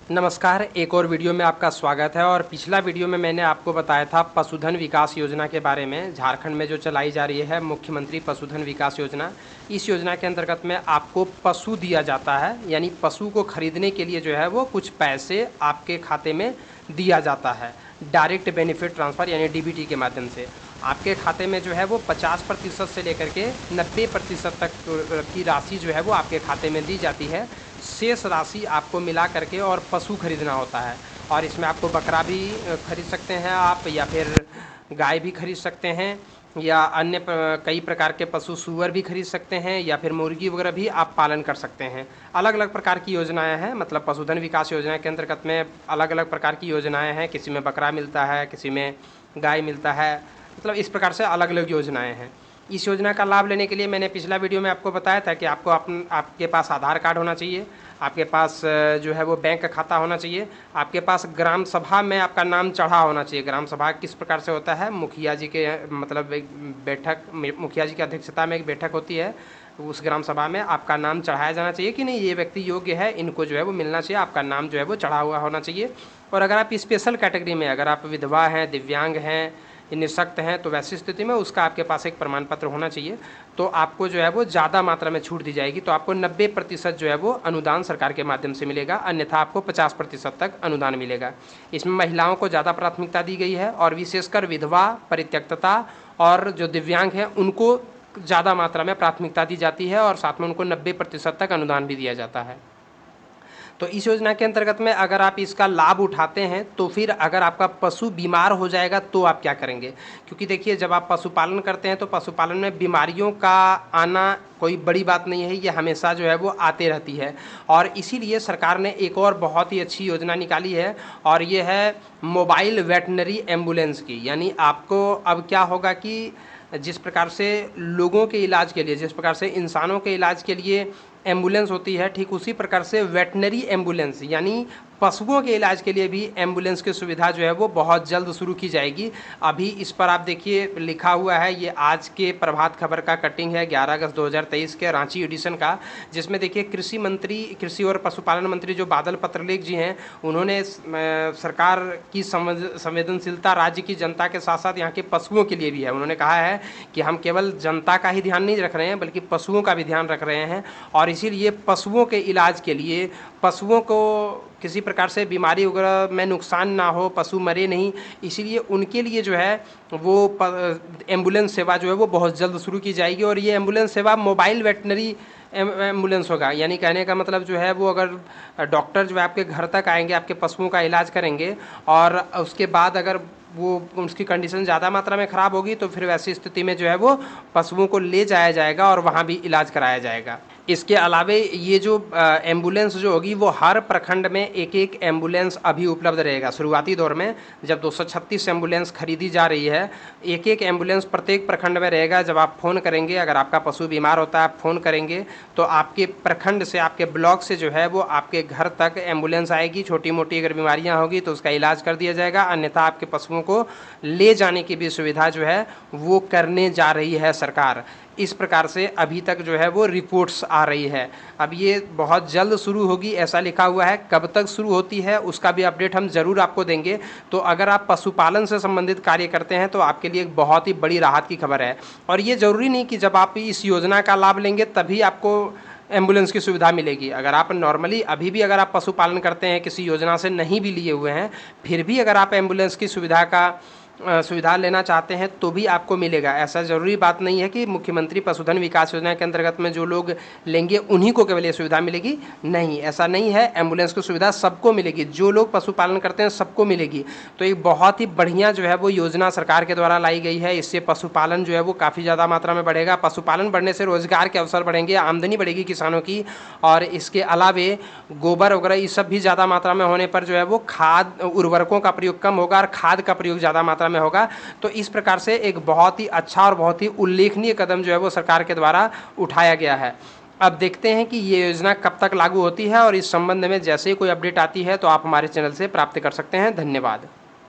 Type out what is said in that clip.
नमस्कार, एक और वीडियो में आपका स्वागत है। और पिछला वीडियो में मैंने आपको बताया था पशुधन विकास योजना के बारे में। झारखंड में जो चलाई जा रही है मुख्यमंत्री पशुधन विकास योजना, इस योजना के अंतर्गत में आपको पशु दिया जाता है, यानी पशु को खरीदने के लिए जो है वो कुछ पैसे आपके खाते में दिया जाता है। डायरेक्ट बेनिफिट ट्रांसफ़र यानी डीबीटी के माध्यम से आपके खाते में जो है वो 50% से लेकर के 90% तक की राशि जो है वो आपके खाते में दी जाती है। शेष राशि आपको मिला करके और पशु खरीदना होता है। और इसमें आपको बकरा भी खरीद सकते हैं आप, या फिर गाय भी खरीद सकते हैं, या अन्य कई प्रकार के पशु सूअर भी खरीद सकते हैं, या फिर मुर्गी वगैरह भी आप पालन कर सकते हैं। अलग अलग प्रकार की योजनाएं हैं, मतलब पशुधन विकास योजना के अंतर्गत में अलग अलग प्रकार की योजनाएं हैं। किसी में बकरा मिलता है, किसी में गाय मिलता है, मतलब इस प्रकार से अलग अलग योजनाएं हैं। इस योजना का लाभ लेने के लिए मैंने पिछला वीडियो में आपको बताया था कि आपके पास आधार कार्ड होना चाहिए, आपके पास जो है वो बैंक का खाता होना चाहिए, आपके पास ग्राम सभा में आपका नाम चढ़ा होना चाहिए। ग्राम सभा किस प्रकार से होता है, मुखिया जी के मतलब एक बैठक, मुखिया जी की अध्यक्षता में एक बैठक होती है। उस ग्राम सभा में आपका नाम चढ़ाया जाना चाहिए कि नहीं, ये व्यक्ति योग्य है, इनको जो है वो मिलना चाहिए, आपका नाम जो है वो चढ़ा हुआ होना चाहिए। और अगर आप स्पेशल कैटेगरी में, अगर आप विधवा हैं, दिव्यांग हैं, निःशक्त हैं, तो वैसी स्थिति में उसका आपके पास एक प्रमाण पत्र होना चाहिए। तो आपको जो है वो ज़्यादा मात्रा में छूट दी जाएगी। तो आपको 90% जो है वो अनुदान सरकार के माध्यम से मिलेगा, अन्यथा आपको 50% तक अनुदान मिलेगा। इसमें महिलाओं को ज़्यादा प्राथमिकता दी गई है, और विशेषकर विधवा, परित्यक्तता और जो दिव्यांग हैं उनको ज़्यादा मात्रा में प्राथमिकता दी जाती है, और साथ में उनको 90% तक अनुदान भी दिया जाता है। तो इस योजना के अंतर्गत में अगर आप इसका लाभ उठाते हैं, तो फिर अगर आपका पशु बीमार हो जाएगा तो आप क्या करेंगे? क्योंकि देखिए, जब आप पशुपालन करते हैं तो पशुपालन में बीमारियों का आना कोई बड़ी बात नहीं है, ये हमेशा जो है वो आते रहती है। और इसीलिए सरकार ने एक और बहुत ही अच्छी योजना निकाली है, और ये है मोबाइल वेटनरी एम्बुलेंस की। यानी आपको अब क्या होगा कि जिस प्रकार से लोगों के इलाज के लिए, जिस प्रकार से इंसानों के इलाज के लिए एम्बुलेंस होती है, ठीक उसी प्रकार से वेटनरी एम्बुलेंस यानी पशुओं के इलाज के लिए भी एम्बुलेंस की सुविधा जो है वो बहुत जल्द शुरू की जाएगी। अभी इस पर आप देखिए लिखा हुआ है, ये आज के प्रभात खबर का कटिंग है 11 अगस्त 2023 के रांची एडिशन का, जिसमें देखिए कृषि और पशुपालन मंत्री जो बादल पत्रलेख जी हैं, उन्होंने सरकार की संवेदनशीलता राज्य की जनता के साथ साथ यहाँ के पशुओं के लिए भी है। उन्होंने कहा है कि हम केवल जनता का ही ध्यान नहीं रख रहे हैं, बल्कि पशुओं का भी ध्यान रख रहे हैं। और इसीलिए पशुओं के इलाज के लिए, पशुओं को किसी प्रकार से बीमारी वगैरह में नुकसान ना हो, पशु मरे नहीं, इसीलिए उनके लिए जो है वो एम्बुलेंस सेवा जो है वो बहुत जल्द शुरू की जाएगी। और ये एम्बुलेंस सेवा मोबाइल वेटनरी एम्बुलेंस होगा। यानी कहने का मतलब जो है वो, अगर डॉक्टर जो है आपके घर तक आएंगे, आपके पशुओं का इलाज करेंगे, और उसके बाद अगर वो उसकी कंडीशन ज़्यादा मात्रा में ख़राब होगी, तो फिर वैसी स्थिति में जो है वो पशुओं को ले जाया जाएगा और वहाँ भी इलाज कराया जाएगा। इसके अलावे ये जो एम्बुलेंस जो होगी वो हर प्रखंड में एक एक एम्बुलेंस अभी उपलब्ध रहेगा। शुरुआती दौर में जब 236 एम्बुलेंस खरीदी जा रही है, एक एक एम्बुलेंस प्रत्येक प्रखंड में रहेगा। जब आप फ़ोन करेंगे, अगर आपका पशु बीमार होता है, आप फ़ोन करेंगे तो आपके प्रखंड से, आपके ब्लॉक से जो है वो आपके घर तक एम्बुलेंस आएगी। छोटी मोटी अगर बीमारियाँ होगी तो उसका इलाज कर दिया जाएगा, अन्यथा आपके पशुओं को ले जाने की भी सुविधा जो है वो करने जा रही है सरकार। इस प्रकार से अभी तक जो है वो रिपोर्ट्स आ रही है। अब ये बहुत जल्द शुरू होगी ऐसा लिखा हुआ है, कब तक शुरू होती है उसका भी अपडेट हम ज़रूर आपको देंगे। तो अगर आप पशुपालन से संबंधित कार्य करते हैं तो आपके लिए एक बहुत ही बड़ी राहत की खबर है। और ये ज़रूरी नहीं कि जब आप इस योजना का लाभ लेंगे तभी आपको एम्बुलेंस की सुविधा मिलेगी। अगर आप नॉर्मली अभी भी अगर आप पशुपालन करते हैं, किसी योजना से नहीं भी लिए हुए हैं, फिर भी अगर आप एम्बुलेंस की सुविधा लेना चाहते हैं तो भी आपको मिलेगा। ऐसा ज़रूरी बात नहीं है कि मुख्यमंत्री पशुधन विकास योजना के अंतर्गत में जो लोग लेंगे उन्हीं को केवल ये सुविधा मिलेगी, नहीं, ऐसा नहीं है। एम्बुलेंस की सुविधा सबको मिलेगी, जो लोग पशुपालन करते हैं सबको मिलेगी। तो एक बहुत ही बढ़िया जो है वो योजना सरकार के द्वारा लाई गई है। इससे पशुपालन जो है वो काफ़ी ज़्यादा मात्रा में बढ़ेगा। पशुपालन बढ़ने से रोजगार के अवसर बढ़ेंगे, आमदनी बढ़ेगी किसानों की। और इसके अलावे गोबर वगैरह ये सब भी ज़्यादा मात्रा में होने पर जो है वो खाद, उर्वरकों का प्रयोग कम होगा और खाद का प्रयोग ज़्यादा मात्रा में होगा। तो इस प्रकार से एक बहुत ही अच्छा और बहुत ही उल्लेखनीय कदम जो है वो सरकार के द्वारा उठाया गया है। अब देखते हैं कि ये योजना कब तक लागू होती है, और इस संबंध में जैसे ही कोई अपडेट आती है तो आप हमारे चैनल से प्राप्त कर सकते हैं। धन्यवाद।